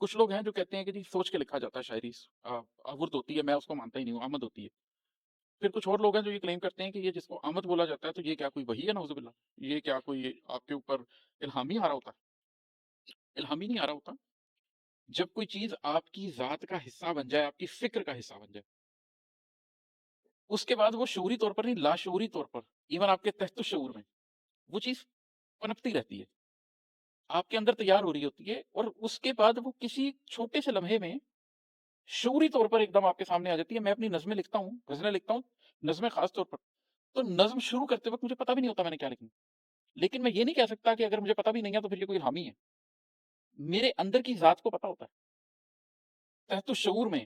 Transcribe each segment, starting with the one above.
کچھ لوگ ہیں جو کہتے ہیں کہ جی سوچ کے لکھا جاتا ہے شاعری، آورد ہوتی ہے، میں اس کو مانتا ہی نہیں ہوں، آمد ہوتی ہے۔ پھر کچھ اور لوگ ہیں جو یہ کلیم کرتے ہیں کہ یہ جس کو آمد بولا جاتا ہے تو یہ کیا کوئی وحی ہے، نعوذ باللہ؟ یہ کیا کوئی آپ کے اوپر الہامی آ رہا ہوتا ہے؟ الہامی نہیں آ رہا ہوتا۔ جب کوئی چیز آپ کی ذات کا حصہ بن جائے، آپ کی فکر کا حصہ بن جائے، اس کے بعد وہ شعوری طور پر نہیں، لاشعوری طور پر، ایون آپ کے تحت الشعور میں وہ چیز پنپتی رہتی ہے، آپ کے اندر تیار ہو رہی ہوتی ہے، اور اس کے بعد وہ کسی چھوٹے سے لمحے میں شعوری طور پر ایک دم آپ کے سامنے آ جاتی ہے۔ میں اپنی نظمیں لکھتا ہوں، غزلیں لکھتا ہوں، نظمیں خاص طور پر، تو نظم شروع کرتے وقت مجھے پتہ بھی نہیں ہوتا میں نے کیا لکھنا، لیکن میں یہ نہیں کہہ سکتا کہ اگر مجھے پتہ بھی نہیں ہے تو پھر یہ کوئی حامی ہے۔ میرے اندر کی ذات کو پتہ ہوتا ہے، تحت الشعور میں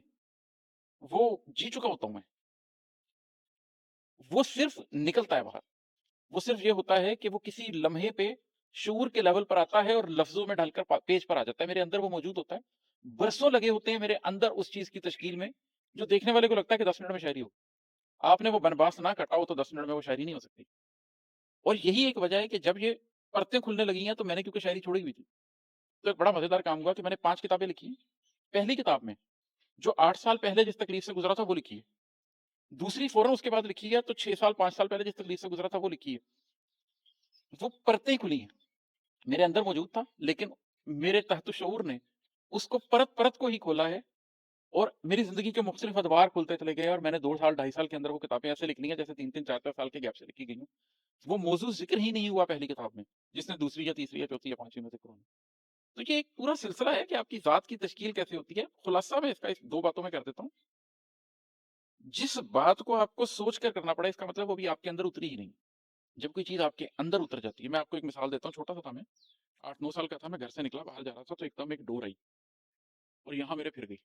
وہ جی چکا ہوتا ہوں میں، وہ صرف نکلتا ہے باہر، وہ صرف یہ ہوتا ہے کہ وہ کسی لمحے پہ شعور کے لیول پر آتا ہے اور لفظوں میں ڈھل کر پیج پر آ جاتا ہے، میرے اندر وہ موجود ہوتا ہے، برسوں لگے ہوتے ہیں میرے اندر اس چیز کی تشکیل میں، جو دیکھنے والے کو لگتا ہے کہ 10 منٹ میں شاعری ہو۔ آپ نے وہ بنباس نہ کٹا ہو تو 10 منٹ میں وہ شاعری نہیں ہو سکتی۔ اور یہی ایک وجہ ہے کہ جب یہ پرتیں کھلنے لگی ہیں تو میں نے کیونکہ شاعری چھوڑی ہوئی تھی، تو ایک بڑا مزیدار کام ہوا کہ میں نے 5 کتابیں لکھی ہیں۔ پہلی کتاب میں جو 8 سال پہلے جس تکلیف سے گزرا تھا وہ لکھی ہے، دوسری فوراً اس کے بعد لکھی ہے تو 6 سال 5 سال پہلے جس تکلیف سے گزرا تھا وہ لکھی ہے۔ وہ پرتیں کھلی ہیں، میرے اندر موجود تھا لیکن میرے تحت شعور نے اس کو پرت پرت کو ہی کھولا ہے، اور میری زندگی کے مختلف ادوار کھلتے چلے گئے، اور میں نے 2 سال 2.5 سال کے اندر وہ کتابیں ایسے لکھ لی ہیں جیسے 3 4 سال کے گیپ سے لکھی گئی ہوں۔ وہ موضوع ذکر ہی نہیں ہوا پہلی کتاب میں، جس نے دوسری یا تیسری یا چوتھی یا پانچویں میں ذکر ہونا۔ تو یہ ایک پورا سلسلہ ہے کہ آپ کی ذات کی تشکیل کیسے ہوتی ہے۔ خلاصہ میں اس کا 2 باتوں میں کر دیتا ہوں۔ جس بات کو آپ کو سوچ کر کرنا پڑے، اس کا مطلب وہ بھی آپ کے اندر اتری ہی نہیں۔ جب کوئی چیز آپ کے اندر اتر جاتی ہے، میں آپ کو ایک مثال دیتا ہوں، چھوٹا سا تھا میں، 8 9 سال کا تھا، میں گھر سے نکلا باہر جا رہا تھا تو ایک دم ایک ڈور آئی اور یہاں میرے پھر گئی،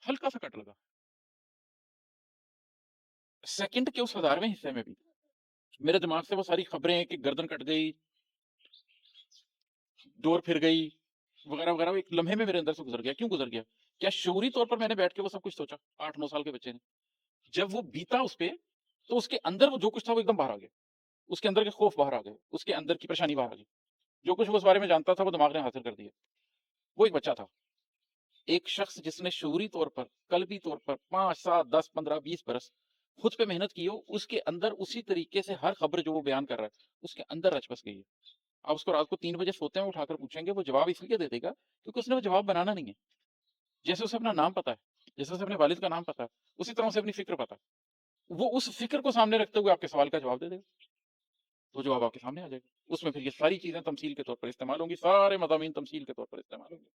ہلکا سا کٹ لگا، سیکنڈ کے اس 1000ویں حصے میں بھی میرے دماغ سے وہ ساری خبریں کہ گردن کٹ گئی، ڈور پھر گئی، وغیرہ وغیرہ، وہ ایک لمحے میں میرے اندر سے گزر گیا۔ کیوں گزر گیا؟ کیا شعوری طور پر میں نے بیٹھ کے وہ سب کچھ سوچا 8 9 سال کے بچے نے؟ جب وہ بیتا اس پہ تو اس کے اندر وہ جو کچھ تھا وہ ایک دم باہر آ گیا، اس کے اندر کے خوف باہر آ گئے، اس کے اندر کی پریشانی باہر آ گئی، جو کچھ وہ اس بارے میں جانتا تھا وہ دماغ نے حاصل کر دیا۔ وہ ایک بچہ تھا، ایک شخص جس نے شعوری طور پر، قلبی طور پر 5 7 10 15 20 برس خود پہ محنت کی ہو، اس کے اندر اسی طریقے سے ہر خبر جو وہ بیان کر رہا ہے اس کے اندر رچ بس گئی ہے۔ آپ اس کو رات کو 3 بجے سوتے ہیں اٹھا کر پوچھیں گے، وہ جواب اس لیے دے دے گا کیونکہ اس نے وہ جواب بنانا نہیں ہے۔ جیسے اسے اپنا نام پتا ہے، جیسے اسے اپنے والد کا نام پتا ہے، اسی طرح سے اپنی فکر پتا ہے، وہ اس فکر کو سامنے رکھتے ہوئے آپ کے سوال کا جواب دے دے گا، تو جواب آپ کے سامنے آ جائے گا۔ اس میں پھر یہ ساری چیزیں تمثیل کے طور پر استعمال ہوں گی، سارے مضامین تمثیل کے طور پر استعمال ہوں گے۔